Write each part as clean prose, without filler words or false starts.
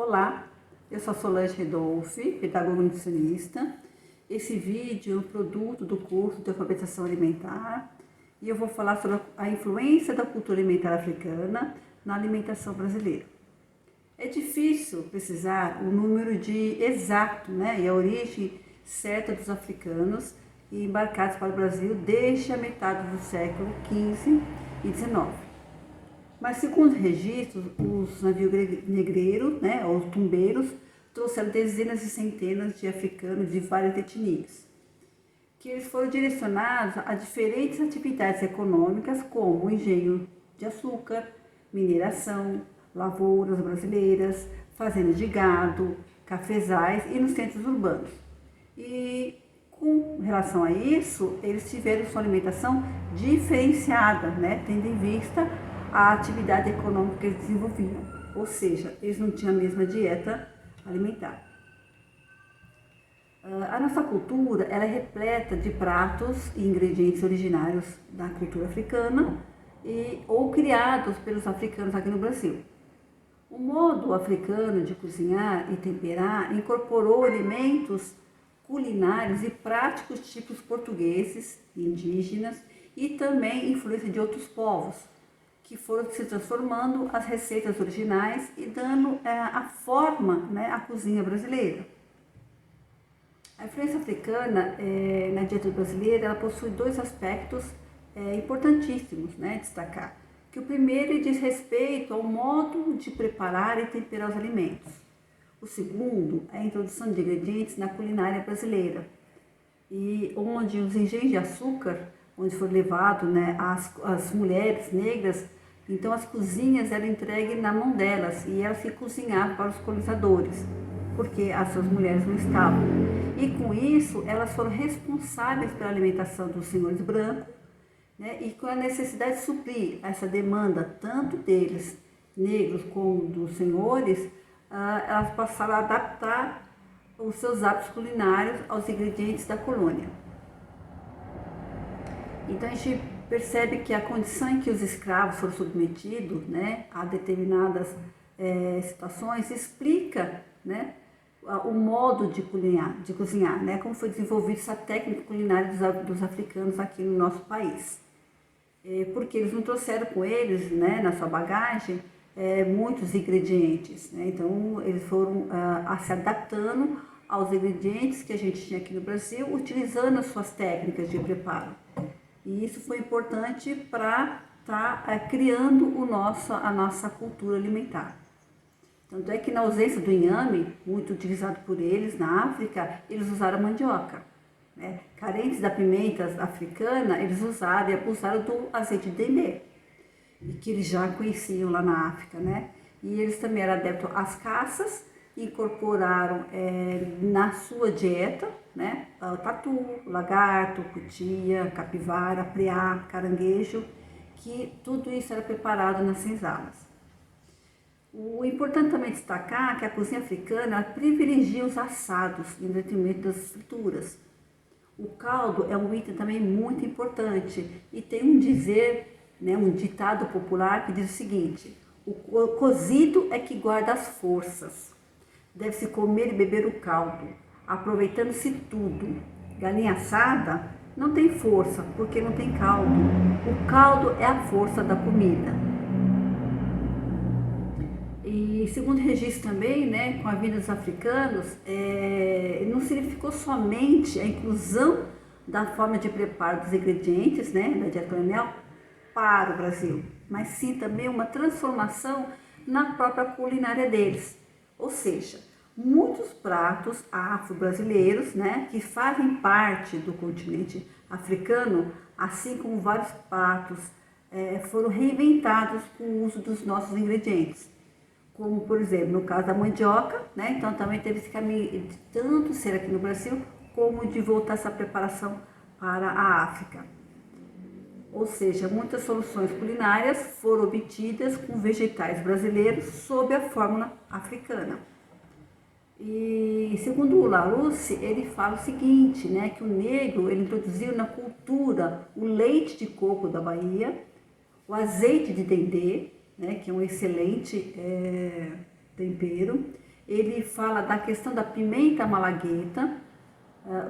Olá, eu sou a Solange Redolfi, pedagoga nutricionista. Esse vídeo é um produto do curso de alfabetização alimentar e eu vou falar sobre a influência da cultura alimentar africana na alimentação brasileira. É difícil precisar o número exato, e a origem certa dos africanos embarcados para o Brasil desde a metade do século XV e XIX. Mas, segundo registros, os navios negreiros, ou tumbeiros, trouxeram dezenas e centenas de africanos de várias etnias, que eles foram direcionados a diferentes atividades econômicas, como o engenho de açúcar, mineração, lavouras brasileiras, fazendas de gado, cafezais e nos centros urbanos. E, com relação a isso, eles tiveram sua alimentação diferenciada, tendo em vista a atividade econômica que eles desenvolviam, ou seja, eles não tinham a mesma dieta alimentar. A nossa cultura ela é repleta de pratos e ingredientes originários da cultura africana ou criados pelos africanos aqui no Brasil. O modo africano de cozinhar e temperar incorporou elementos culinários e práticos tipos portugueses, indígenas e também influência de outros povos, que foram se transformando as receitas originais e dando a forma à cozinha brasileira. A influência africana na dieta brasileira ela possui dois aspectos importantíssimos destacar. Que o primeiro diz respeito ao modo de preparar e temperar os alimentos. O segundo é a introdução de ingredientes na culinária brasileira, e onde os engenhos de açúcar, onde foi levado as mulheres negras, então as cozinhas eram entregues na mão delas e elas se cozinhavam para os colonizadores, porque as suas mulheres não estavam. E com isso elas foram responsáveis pela alimentação dos senhores brancos, e com a necessidade de suprir essa demanda tanto deles, negros, como dos senhores, elas passaram a adaptar os seus hábitos culinários aos ingredientes da colônia. Então a gente percebe que a condição em que os escravos foram submetidos a determinadas situações explica o modo de cozinhar, como foi desenvolvida essa técnica culinária dos africanos aqui no nosso país. Porque eles não trouxeram com eles, na sua bagagem, muitos ingredientes, então eles foram se adaptando aos ingredientes que a gente tinha aqui no Brasil, utilizando as suas técnicas de preparo. E isso foi importante para estar criando a nossa cultura alimentar. Tanto é que na ausência do inhame, muito utilizado por eles na África, eles usaram mandioca. Carentes da pimenta africana, eles usaram e abusaram do azeite de dendê, que eles já conheciam lá na África. E eles também eram adeptos às caças, incorporaram na sua dieta tatu, lagarto, cutia, capivara, preá, caranguejo, que tudo isso era preparado nas senzalas. O importante também destacar que a cozinha africana privilegia os assados em detrimento das frituras. O caldo é um item também muito importante e tem um dizer, um ditado popular que diz o seguinte: o cozido é que guarda as forças. Deve-se comer e beber o caldo, aproveitando-se tudo. Galinha assada não tem força, porque não tem caldo. O caldo é a força da comida. E segundo registro também, com a vinda dos africanos, não significou somente a inclusão da forma de preparo dos ingredientes, da dieta colonial para o Brasil, mas sim também uma transformação na própria culinária deles. Ou seja, muitos pratos afro-brasileiros, que fazem parte do continente africano, assim como vários pratos, foram reinventados com o uso dos nossos ingredientes. Como, por exemplo, no caso da mandioca, então também teve esse caminho de tanto ser aqui no Brasil, como de voltar essa preparação para a África. Ou seja, muitas soluções culinárias foram obtidas com vegetais brasileiros sob a fórmula africana. E segundo o Larousse, ele fala o seguinte, que o negro ele introduziu na cultura o leite de coco da Bahia, o azeite de dendê, que é um excelente tempero, ele fala da questão da pimenta malagueta,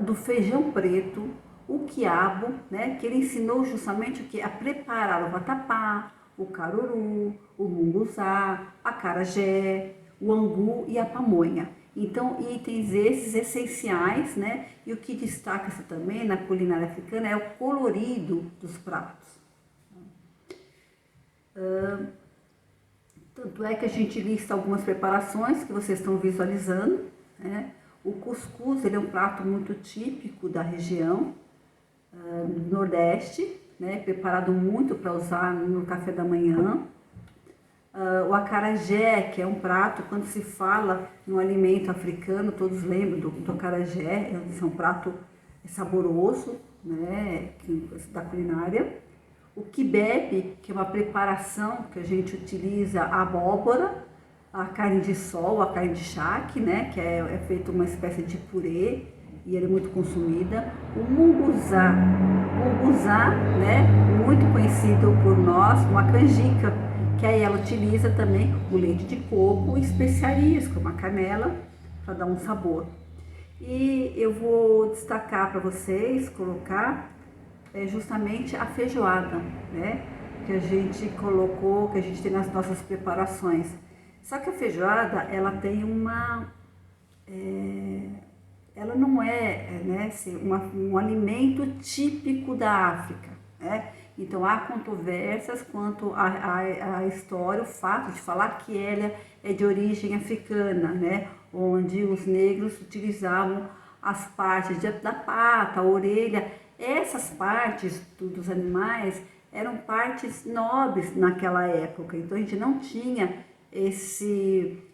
do feijão preto, o quiabo, né, que ele ensinou justamente o que? A preparar o vatapá, o caruru, o munguzá, a acarajé, o angu e a pamonha. Então, itens esses essenciais, né? E o que destaca-se também na culinária africana é o colorido dos pratos. Tanto é que a gente lista algumas preparações que vocês estão visualizando, né? O cuscuz, ele é um prato muito típico da região do Nordeste, né? Preparado muito para usar no café da manhã. O acarajé, que é um prato, quando se fala no alimento africano, todos lembram do acarajé, é um prato saboroso, né, da culinária. O quibepe, que é uma preparação que a gente utiliza a abóbora, a carne de sol, a carne de charque, né, que é feito uma espécie de purê e ele é muito consumida. O munguzá, né, muito conhecido por nós, uma canjica, que aí ela utiliza também o leite de coco e especiarias, como a canela, para dar um sabor. E eu vou destacar para vocês, colocar justamente a feijoada, né? Que a gente colocou, que a gente tem nas nossas preparações. Só que a feijoada, ela tem ela não é, né, assim, um alimento típico da África, né? Então há controvérsias quanto à história, o fato de falar que ela é de origem africana, né? Onde os negros utilizavam as partes da pata, a orelha. Essas partes dos animais eram partes nobres naquela época, então a gente não tinha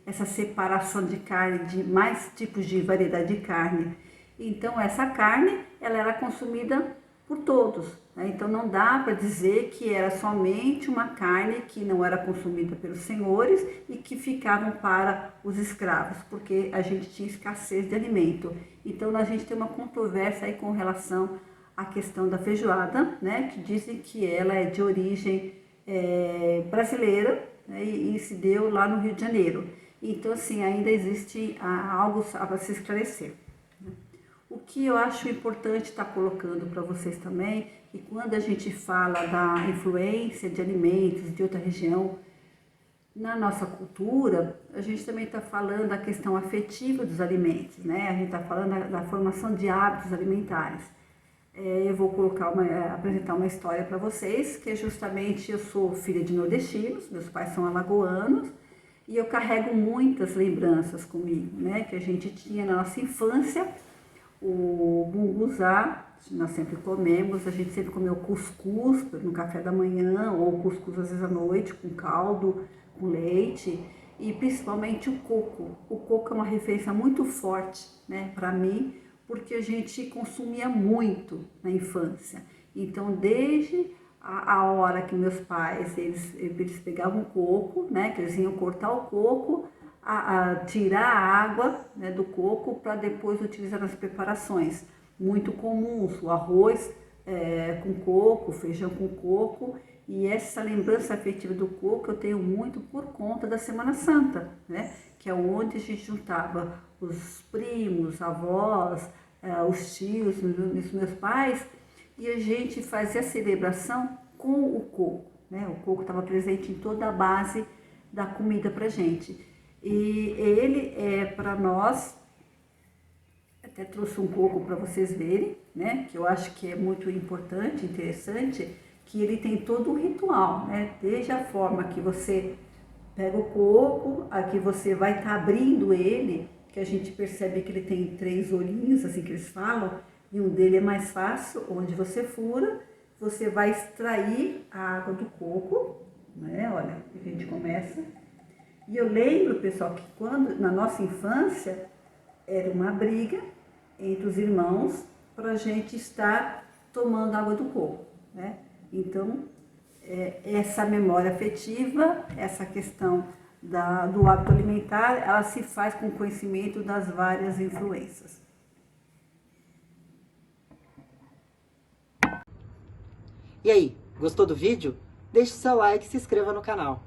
essa separação de carne, de mais tipos de variedade de carne. Então essa carne ela era consumida por todos, né? Então não dá para dizer que era somente uma carne que não era consumida pelos senhores e que ficavam para os escravos, porque a gente tinha escassez de alimento. Então a gente tem uma controvérsia aí com relação à questão da feijoada, né? Que dizem que ela é de origem brasileira, né? E se deu lá no Rio de Janeiro. Então assim, ainda existe algo a se esclarecer. O que eu acho importante estar colocando para vocês também, que quando a gente fala da influência de alimentos de outra região na nossa cultura, a gente também está falando da questão afetiva dos alimentos, né? A gente está falando da formação de hábitos alimentares. Eu vou apresentar uma história para vocês, que é justamente, eu sou filha de nordestinos, meus pais são alagoanos, e eu carrego muitas lembranças comigo, né? Que a gente tinha na nossa infância. O munguzá, nós sempre comemos, a gente sempre comeu cuscuz no café da manhã, ou cuscuz às vezes à noite, com caldo, com leite, e principalmente o coco. O coco é uma referência muito forte, né, para mim, porque a gente consumia muito na infância. Então, desde a hora que meus pais, eles pegavam o coco, né, que eles iam cortar o coco, tirar a água, né, do coco para depois utilizar nas preparações muito comuns, o arroz com coco, feijão com coco, e essa lembrança afetiva do coco eu tenho muito por conta da Semana Santa, né, que é onde a gente juntava os primos, avós, os tios, os meus pais, e a gente fazia a celebração com o coco, né, o coco estava presente em toda a base da comida pra gente. E ele para nós, até trouxe um coco para vocês verem, né? Que eu acho que é muito importante, interessante, que ele tem todo um ritual, né? Desde a forma que você pega o coco, aqui você vai estar abrindo ele, que a gente percebe que ele tem 3 olhinhos, assim que eles falam, e um dele é mais fácil, onde você fura, você vai extrair a água do coco, né? Olha, a gente começa. E eu lembro, pessoal, que quando, na nossa infância, era uma briga entre os irmãos para a gente estar tomando água do coco, né? Então, essa memória afetiva, essa questão do hábito alimentar, ela se faz com conhecimento das várias influências. E aí, gostou do vídeo? Deixe seu like e se inscreva no canal.